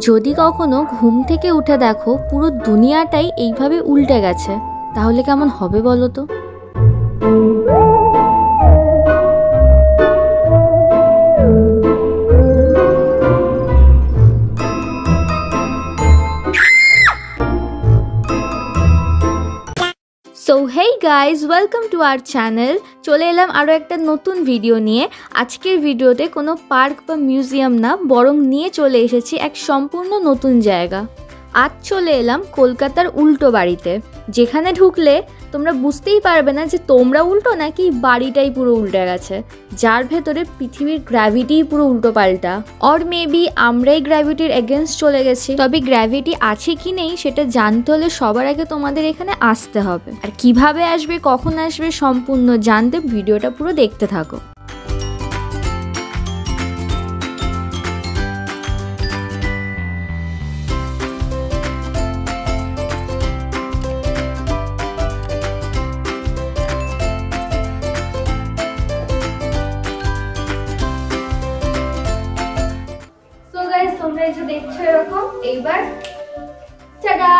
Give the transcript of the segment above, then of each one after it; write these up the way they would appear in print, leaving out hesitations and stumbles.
যদি কখনো ঘুম থেকে উঠে দেখো পুরো দুনিয়াটাই এইভাবে উল্টে গেছে, তাহলে কেমন হবে বলো তো? So hey guys, welcome to our channel. চলে এলাম আরও একটা নতুন ভিডিও নিয়ে। আজকের ভিডিওতে কোনো পার্ক বা মিউজিয়াম না, বরং নিয়ে চলে এসেছি এক সম্পূর্ণ নতুন জায়গা। আজ চলে এলাম কলকাতার উল্টো বাড়িতে, যেখানে ঢুকলে তোমরা বুঝতেই পারবে না যে তোমরা উল্টো নাকি বাড়িটাই পুরো উল্টে গেছে, যার ভেতরে পৃথিবীর গ্র্যাভিটিই পুরো উল্টো পাল্টা। অর মেবি আমরাই গ্র্যাভিটির এগেনস্ট চলে গেছি। তবে গ্র্যাভিটি আছে কি নেই সেটা জানতে হলে সবার আগে তোমাদের এখানে আসতে হবে। আর কিভাবে আসবে, কখন আসবে, সম্পূর্ণ জানতে ভিডিওটা পুরো দেখতে থাকো। তোমরা এই যে দেখছো এরকম, এইবার টাডা,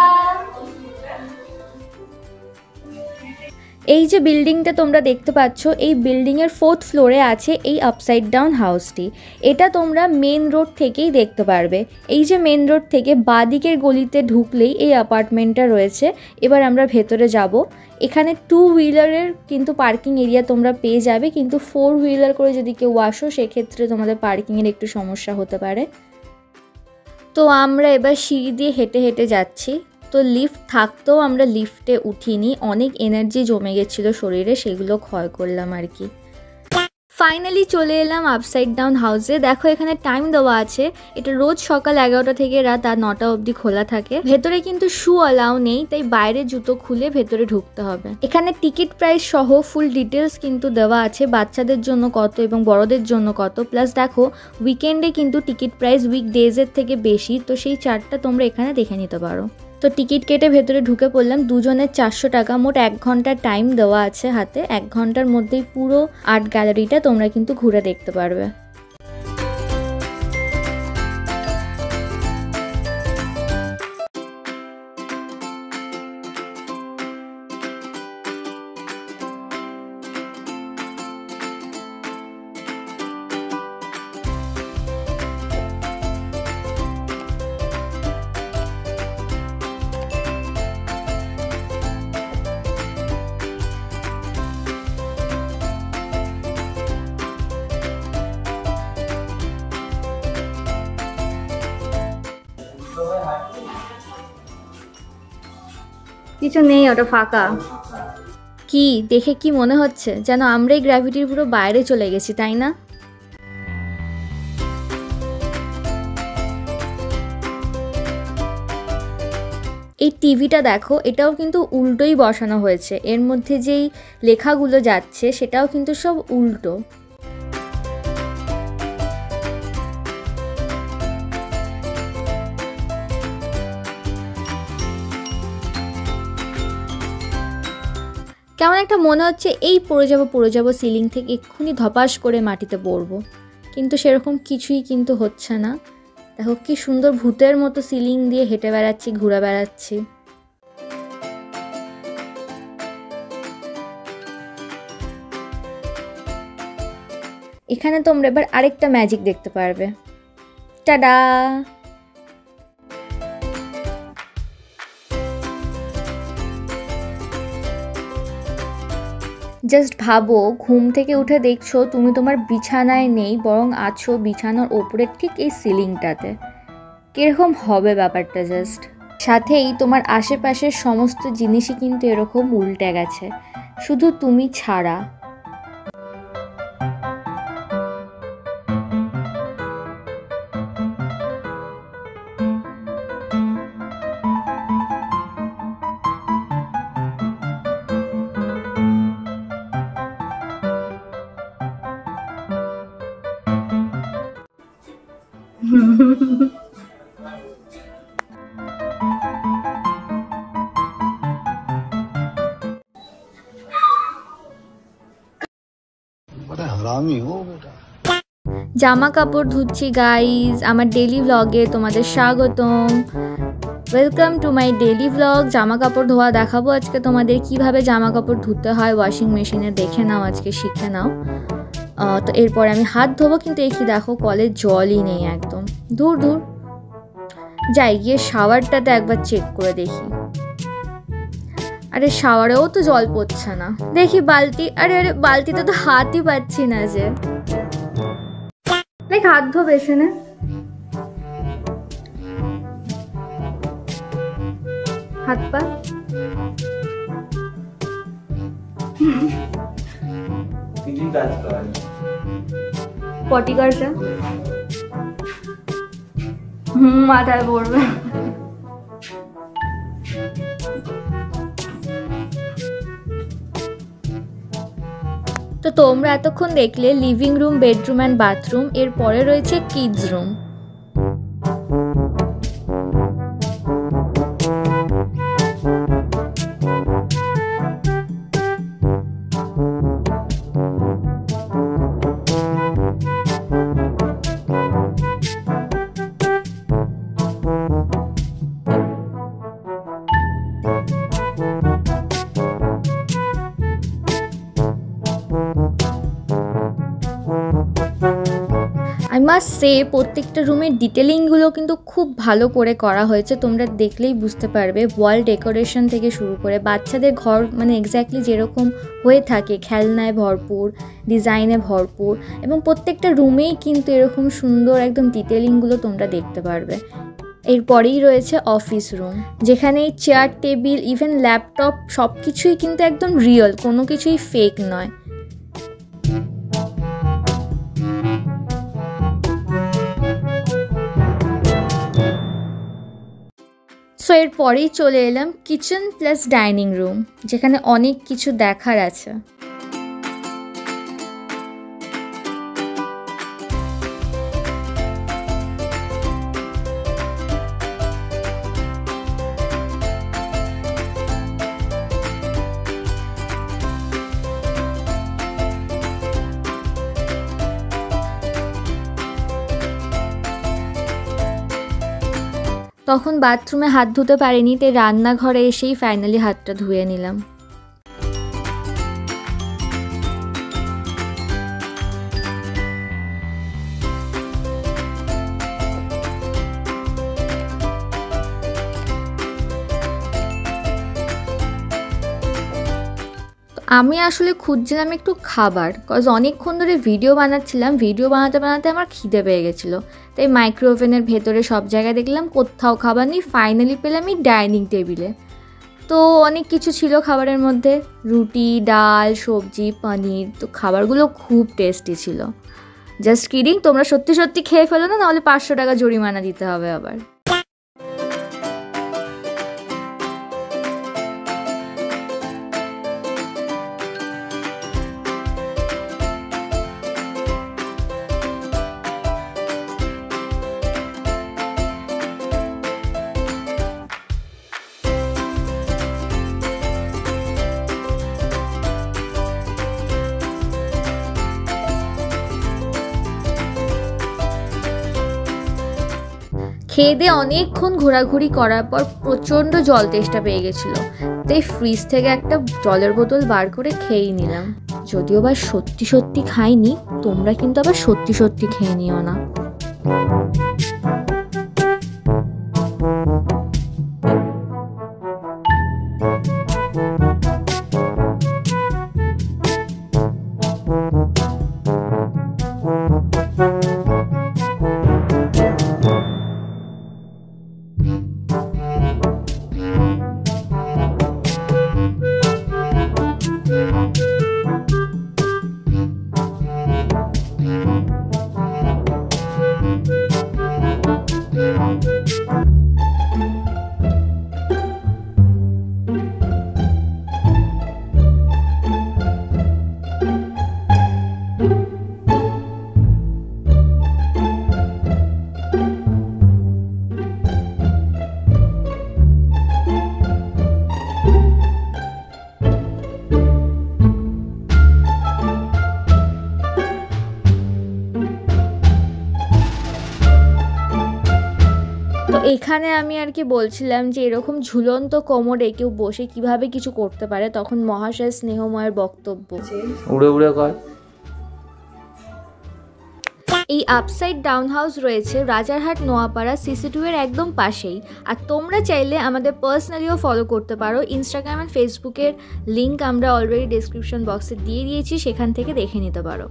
এই যে বিল্ডিংটা তোমরা দেখতে পাচ্ছ, এই বিল্ডিং এর 4th ফ্লোরে আছে এই আপসাইড ডাউন হাউসটি। এটা তোমরা মেন রোড থেকেই দেখতে পারবে। এই যে মেন রোড থেকে বাঁদিকের গলিতে ঢুকলেই এই অ্যাপার্টমেন্টটা রয়েছে। এবার আমরা ভেতরে যাব। এখানে 2 হুইলারের কিন্তু পার্কিং এরিয়া তোমরা পেয়ে যাবে, কিন্তু 4 হুইলার করে যদি কেউ আসো সেক্ষেত্রে তোমাদের পার্কিংয়ের একটু সমস্যা হতে পারে। তো আমরা এবার সিঁড়ি দিয়ে হেঁটে হেঁটে যাচ্ছি। তো লিফট থাকতেও আমরা লিফটে উঠিনি, অনেক এনার্জি জমে গেছিলো শরীরে, সেগুলো ক্ষয় করলাম আর কি। ফাইনালি চলে এলাম আপসাইড ডাউন হাউসে। দেখো এখানে টাইম দেওয়া আছে, এটা রোজ সকাল 11টা থেকে রাত 9টা অবধি খোলা থাকে। ভেতরে কিন্তু শু অ্যালাউ নেই, তাই বাইরে জুতো খুলে ভেতরে ঢুকতে হবে। এখানে টিকিট প্রাইস সহ ফুল ডিটেলস কিন্তু দেওয়া আছে, বাচ্চাদের জন্য কত এবং বড়দের জন্য কত। প্লাস দেখো উইকেন্ডে কিন্তু টিকিট প্রাইস উইকডেজের থেকে বেশি, তো সেই চার্টটা তোমরা এখানে দেখে নিতে পারো। তো টিকিট কেটে ভেতরে ঢুকে পড়লাম। দুজনের 400 টাকা, মোট 1 ঘন্টার টাইম দেওয়া আছে হাতে। 1 ঘন্টার মধ্যেই পুরো আর্ট গ্যালারিটা তোমরা কিন্তু ঘুরে দেখতে পারবে। কিছু নেই, ওটা ফাঁকা। কি দেখে কি মনে হচ্ছে যেন আমরাই গ্র্যাভিটির পুরো বাইরে চলে গেছি, তাই না? এই টিভিটা দেখো, এটাও কিন্তু উল্টোই বসানো হয়েছে। এর মধ্যে যেই লেখাগুলো যাচ্ছে সেটাও কিন্তু সব উল্টো। কেমন একটা মনে হচ্ছে এই পড়ে যাবো সিলিং থেকে, এক্ষুনি ধপাস করে মাটিতে পড়বো, কিন্তু সেরকম কিছুই কিন্তু হচ্ছে না। দেখো কি সুন্দর ভূতের মতো সিলিং দিয়ে হেঁটে বেড়াচ্ছি, ঘুরে বেড়াচ্ছি। এখানে তোমরা এবার আরেকটা ম্যাজিক দেখতে পারবে। টাডা! জাস্ট ভাবো, ঘুম থেকে উঠে দেখছো তুমি তোমার বিছানায় নেই, বরং আছো বিছানার ওপরে ঠিক এই সিলিংটাতে। কিরকম হবে ব্যাপারটা জাস্ট। সাথেই তোমার আশেপাশের সমস্ত জিনিসই কিন্তু এরকম উল্টে গেছে, শুধু তুমি ছাড়া। জামা কাপড় ধুচ্ছি গাইজ, আমার ডেলি ভ্লগে তোমাদের স্বাগতম। Welcome to my daily vlog. জামা কাপড় ধোয়া দেখাবো আজকে তোমাদের, কিভাবে জামা কাপড় ধুতে হয় ওয়াশিং মেশিনে, দেখে নাও, আজকে শিখে নাও। তো এরপর আমি হাত ধোবো, কিন্তু এই কি দেখো কলের জলই নেই একদম, দূর দূর। যাই গিয়ে শাওয়ারটাতে একবার চেক করে দেখি। আরে শাওয়ারেও তো জল পড়ছে না, দেখি বালতি, আরে আরে বালতিতে তো হাতই পাচ্ছি না যে। দেখ হাত ধো বেসিনে, হাত পা পটি কারটা মাথায় পড়বে। তো তোমরা এতক্ষণ দেখলে living room, bedroom and bathroom. এর পরে রয়েছে kids room. I must say প্রত্যেকটা রুমের ডিটেলিংগুলো কিন্তু খুব ভালো করে করা হয়েছে, তোমরা দেখলেই বুঝতে পারবে। ওয়াল ডেকোরেশন থেকে শুরু করে বাচ্চাদের ঘর মানে এক্স্যাক্টলি যেরকম হয়ে থাকে, খেলনায় ভরপুর, ডিজাইনে ভরপুর, এবং প্রত্যেকটা রুমেই কিন্তু এরকম সুন্দর একদম ডিটেলিংগুলো তোমরা দেখতে পারবে। এরপরেই রয়েছে অফিস রুম, যেখানে চেয়ার, টেবিল, ইভেন ল্যাপটপ সব কিছুই কিন্তু একদম রিয়েল, কোনো কিছুই ফেক নয়। সো এরপরেই চলে এলাম কিচেন প্লাস ডাইনিং রুম, যেখানে অনেক কিছু দেখার আছে। তখন বাথরুমে হাত ধুতে পারিনি, তাই রান্নাঘরে এসেই ফাইনালি হাতটা ধুয়ে নিলাম। আমি আসলে খুঁজছিলাম একটু খাবার, কজ অনেকক্ষণ ধরে ভিডিও বানাচ্ছিলাম, ভিডিও বানাতে বানাতে আমার খিদে পেয়ে গেছিলো, তাই মাইক্রো ওভেনের ভেতরে সব জায়গায় দেখলাম কোথাও খাবার নেই। ফাইনালি পেলাম এই ডাইনিং টেবিলে। তো অনেক কিছু ছিল খাবারের মধ্যে, রুটি, ডাল, সবজি, পনির। তো খাবারগুলো খুব টেস্টি ছিল। জাস্ট কিডিং, তোমরা সত্যি সত্যি খেয়ে ফেলো না, নাহলে 500 টাকা জরিমানা দিতে হবে আবার। খেয়ে দিয়ে অনেকক্ষণ ঘোরাঘুরি করার পর প্রচণ্ড জল তেষ্টা পেয়ে গেছিলো, তাই ফ্রিজ থেকে একটা জলের বোতল বার করে খেয়েই নিলাম। যদিও বা সত্যি সত্যি খাইনি, তোমরা কিন্তু আবার সত্যি সত্যি খেয়ে নিও না। তো এখানে আমি আর কি বলছিলাম যে এরকম ঝুলন্ত কোমরে কেউ বসে কিভাবে কিছু করতে পারে, তখন মহাশয় স্নেহময়ের বক্তব্য, উড়ে উড়ে কর। এই আপসাইড ডাউন হাউস রয়েছে রাজারহাট নোয়াপাড়া CC2 এর একদম পাশেই। আর তোমরা চাইলে আমাদের পার্সোনালিও ফলো করতে পারো। ইনস্টাগ্রাম আর ফেসবুকের লিঙ্ক আমরা অলরেডি ডেসক্রিপশন বক্সে দিয়ে দিয়েছি, সেখান থেকে দেখে নিতে পারো।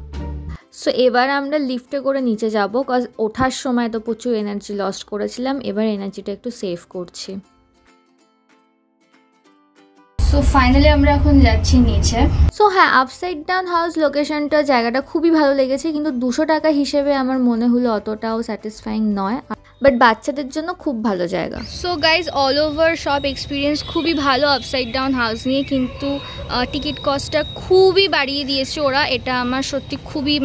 সো এবার আমরা লিফটে করে নিচে যাব, কজ ওঠার সময় তো প্রচুর এনার্জি লস্ট করেছিলাম, এবার এনার্জিটা একটু সেভ করছি। সো ফাইনালি আমরা এখন যাচ্ছি নিচে। সো হ্যাঁ, আপসাইড ডাউন হাউস লোকেশনটা, জায়গাটা খুবই ভালো লেগেছে, কিন্তু 200 টাকা হিসেবে আমার মনে হলো অতটাও স্যাটিসফাইং নয়, বাট বাচ্চাদের জন্য খুব ভালো জায়গা। সো গাইজ, অল ওভার সব এক্সপিরিয়েন্স খুবই ভালো আপসাইড ডাউন হাউস নিয়ে, কিন্তু টিকিট কস্টটা খুবই বাড়িয়ে দিয়েছে ওরা। এটা আমার সত্যি খুবই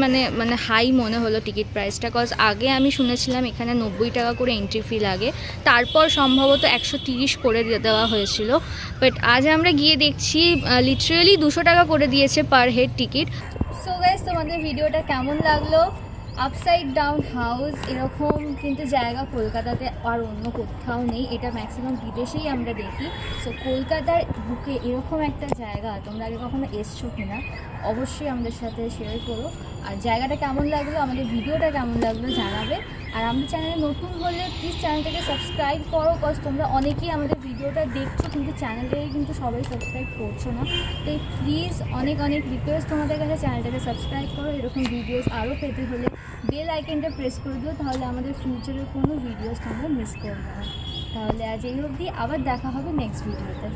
মানে হাই মনে হলো টিকিট প্রাইসটা, কজ আগে আমি শুনেছিলাম এখানে 90 টাকা করে এন্ট্রি ফি লাগে, তারপর সম্ভবত 130 করে দেওয়া হয়েছিল, বাট আজ আমরা গিয়ে দেখছি লিটারালি 200 টাকা করে দিয়েছে per head ticket. So guys, তোমাদের ভিডিওটা কেমন লাগলো? আপসাইড ডাউন হাউস এরকম কিন্তু জায়গা কলকাতাতে আর অন্য কোথাও নেই, এটা ম্যাক্সিমাম বিদেশেই আমরা দেখি। সো কলকাতার বুকে এরকম একটা জায়গা তোমরা আগে কখনো এসছো কিনা অবশ্যই আমাদের সাথে শেয়ার করো, আর জায়গাটা কেমন লাগলো, আমাদের ভিডিওটা কেমন লাগলো জানাবে। আর আমাদের চ্যানেলে নতুন হলে প্লিজ চ্যানেলটাকে সাবস্ক্রাইব করো, কজ তোমরা অনেকেই আমাদের ভিডিওটা দেখছো কিন্তু চ্যানেলটাকে কিন্তু সবাই সাবস্ক্রাইব করছো না। তাই প্লিজ অনেক অনেক রিকোয়েস্ট তোমাদের কাছে, চ্যানেলটাকে সাবস্ক্রাইব করো। এরকম ভিডিওস আরও পেতে হলে বেল আইকনটা প্রেস করে দিও, তাহলে আমাদের ফিউচারের কোনো ভিডিওস তোমরা মিস করবে না। তাহলে আজ এই অবধি, আবার দেখা হবে নেক্সট ভিডিওতে।